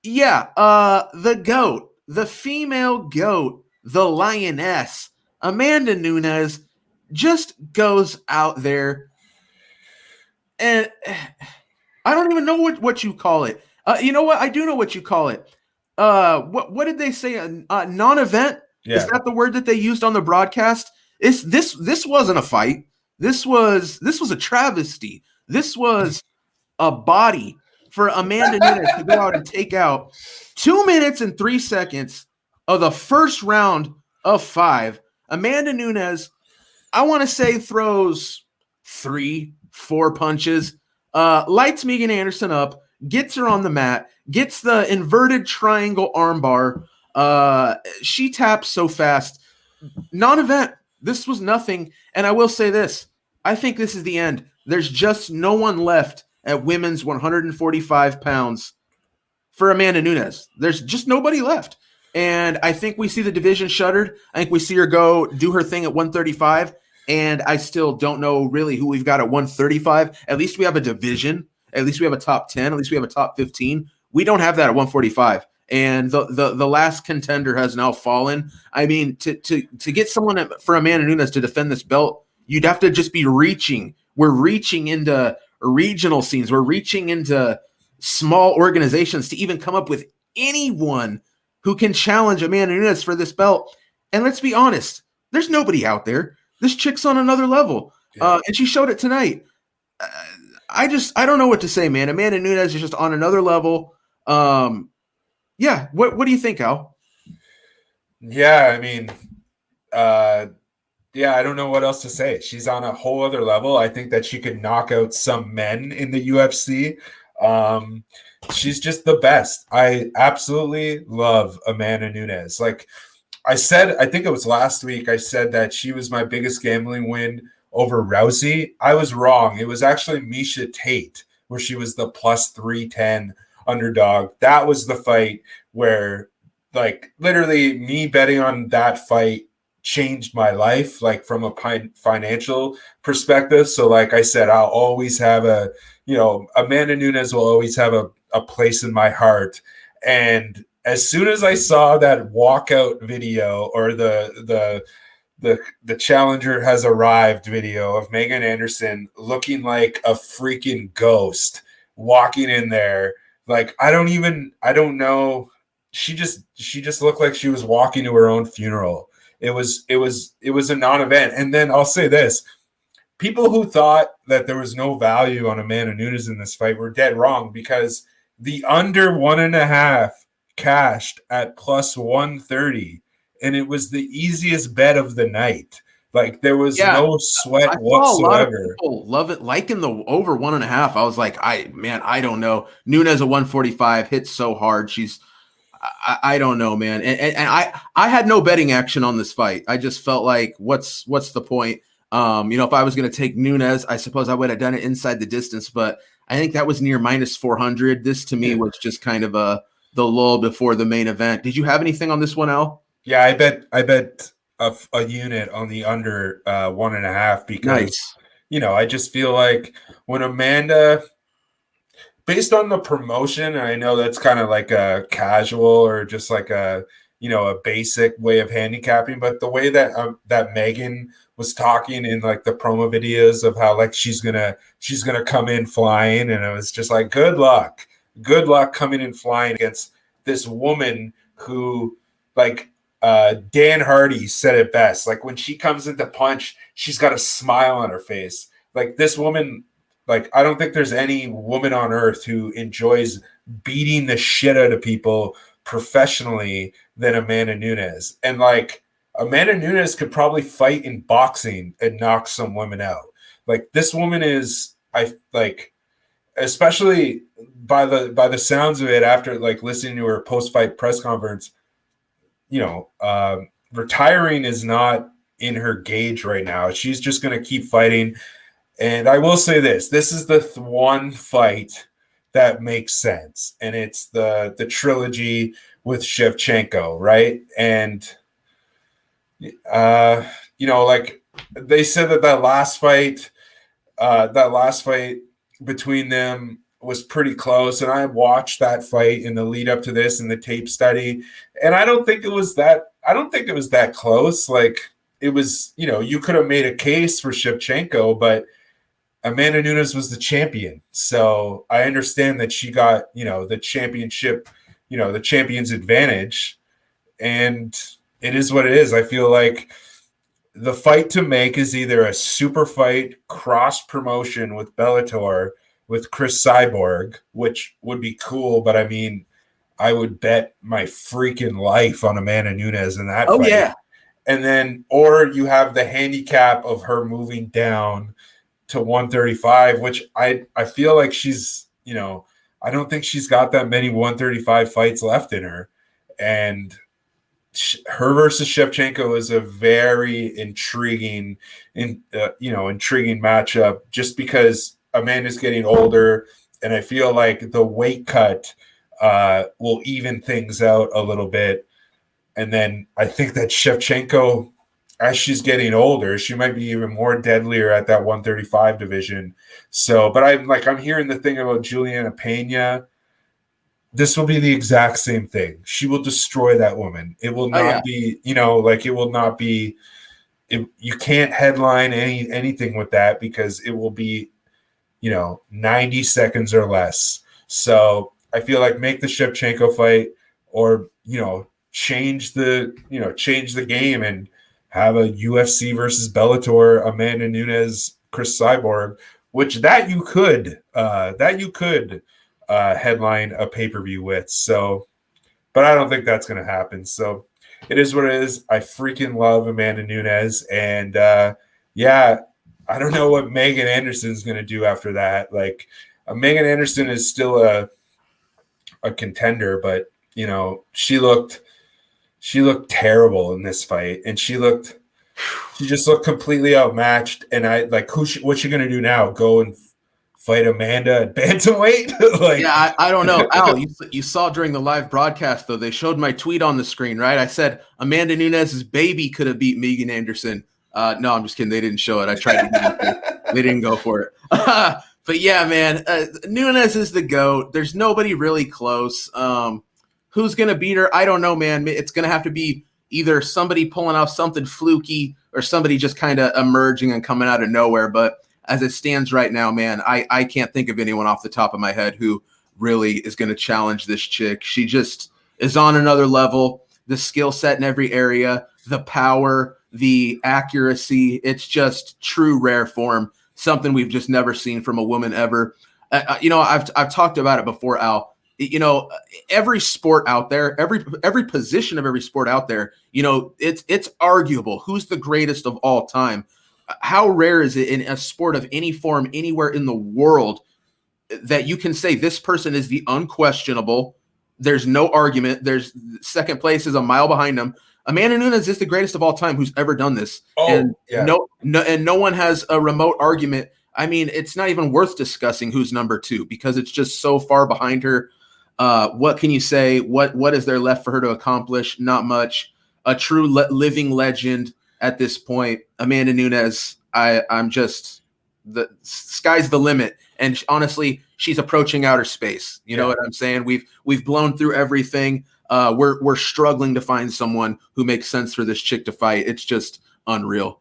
Yeah, the GOAT, the female GOAT, the lioness, Amanda Nunes just goes out there and I don't even know what you call it. You know what? I do know what you call it. What did they say? Non-event? Is Yeah. that the word that they used on the broadcast? This wasn't a fight. This was a travesty. This was a body for Amanda Nunes to go out and take out 2 minutes and 3 seconds of the first round of 5. Amanda Nunes, I want to say, throws 3, 4 punches, lights Megan Anderson up, gets her on the mat, gets the inverted triangle armbar. She taps so fast. Non-event. This was nothing. And I will say this. I think this is the end. There's just no one left at women's 145 pounds for Amanda Nunes. There's just nobody left. And I think we see the division shuttered. I think we see her go do her thing at 135. And I still don't know really who we've got at 135. At least we have a division. At least we have a top 10. At least we have a top 15. We don't have that at 145. And the last contender has now fallen. I mean, to get someone for Amanda Nunes to defend this belt, you'd have to just be reaching. We're reaching into regional scenes. We're reaching into small organizations to even come up with anyone who can challenge Amanda Nunes for this belt. And let's be honest, there's nobody out there. This chick's on another level, and she showed it tonight. I don't know what to say, man. Amanda Nunes is just on another level. Yeah, what do you think, Al? Yeah, I mean, yeah, I don't know what else to say. She's on a whole other level. I think that she could knock out some men in the UFC. She's just the best. I absolutely love Amanda Nunes. Like I said, I think it was last week, I said that she was my biggest gambling win over Rousey. I was wrong. It was actually Miesha Tate, where she was the plus 310 underdog. That was the fight where, like, literally me betting on that fight changed my life, like from a financial perspective. So like I said, I'll always have Amanda Nunes will always have a place in my heart. And as soon as I saw that walkout video or the challenger has arrived video of Megan Anderson looking like a freaking ghost walking in there, like I don't know, she just looked like she was walking to her own funeral. It was a non-event. And then I'll say this: people who thought that there was no value on Amanda Nunes in this fight were dead wrong, because the under 1.5 cashed at plus 130, and it was the easiest bet of the night. Like there was no sweat I saw a lot of whatsoever. people love it, liking the over 1.5. I was like, I don't know. Nunes at 145 hits so hard. I don't know, man. And I had no betting action on this fight. I just felt like, what's the point? If I was going to take Nunes, I suppose I would have done it inside the distance, but I think that was near minus 400. This to me was just kind of the lull before the main event. Did you have anything on this one, Al? Yeah, I bet a unit on the under 1.5 because Nice. I just feel like when Amanda, based on the promotion, and I know that's kind of like a casual or just like a basic way of handicapping, but the way that Megan was talking in like the promo videos of how like she's gonna come in flying, and it was just like good luck coming in flying against this woman who, like, Dan Hardy said it best, like when she comes into punch, she's got a smile on her face. Like this woman, like I don't think there's any woman on earth who enjoys beating the shit out of people professionally than Amanda Nunes. And like Amanda Nunes could probably fight in boxing and knock some women out. Like this woman is, I like, especially by the sounds of it, after like listening to her post-fight press conference, retiring is not in her gauge right now. She's just going to keep fighting. And I will say this is the one fight that makes sense, and it's the trilogy with Shevchenko, right? And like they said that last fight between them was pretty close, and I watched that fight in the lead up to this in the tape study, and I don't think it was that close. Like, it was, you could have made a case for Shevchenko, but Amanda Nunes was the champion. So I understand that she got, the championship, the champion's advantage, and it is what it is. I feel like the fight to make is either a super fight cross promotion with Bellator with Chris Cyborg, which would be cool, but I mean, I would bet my freaking life on Amanda Nunes in that fight. Yeah. And then, or you have the handicap of her moving down to 135, which I feel like she's, I don't think she's got that many 135 fights left in her. And her versus Shevchenko is a very intriguing matchup, just because Amanda's getting older, and I feel like the weight cut will even things out a little bit. And then I think that Shevchenko, as she's getting older, she might be even more deadlier at that 135 division. So, but I'm hearing the thing about Juliana Pena. This will be the exact same thing. She will destroy that woman. It will not be, it will not be. You can't headline anything with that, because it will be, 90 seconds or less. So I feel like make the Shevchenko fight, or change the game and have a UFC versus Bellator, Amanda Nunes, Chris Cyborg, which you could headline a pay-per-view with. So, but I don't think that's going to happen. So it is what it is. I freaking love Amanda Nunes, and I don't know what Megan Anderson's going to do after that. Like, Megan Anderson is still a contender, but she looked terrible in this fight, and she just looked completely outmatched. And I like, what's she gonna do now? Go and fight Amanda at bantamweight? I don't know. Al, you saw during the live broadcast, though, they showed my tweet on the screen, right? I said Amanda Nunes' baby could have beat Megan Anderson. No, I'm just kidding. They didn't show it. I tried to get it. They didn't go for it. But yeah, man, Nunes is the GOAT. There's nobody really close. Who's going to beat her? I don't know, man. It's going to have to be either somebody pulling off something fluky, or somebody just kind of emerging and coming out of nowhere. But as it stands right now, man, I can't think of anyone off the top of my head who really is going to challenge this chick. She just is on another level. The skill set in every area, the power, the accuracy, it's just true rare form, something we've just never seen from a woman ever. I've talked about it before, Al. Every sport out there, every position of every sport out there, it's arguable who's the greatest of all time. How rare is it in a sport of any form anywhere in the world that you can say this person is the unquestionable? There's no argument. There's second place is a mile behind them. Amanda Nunes is the greatest of all time who's ever done this. No one has a remote argument. I mean, it's not even worth discussing who's number two, because it's just so far behind her. What can you say? What is there left for her to accomplish? Not much. A true living legend at this point. Amanda Nunes, I'm just, the sky's the limit. And honestly, she's approaching outer space. You know what I'm saying? We've blown through everything. We're struggling to find someone who makes sense for this chick to fight. It's just unreal.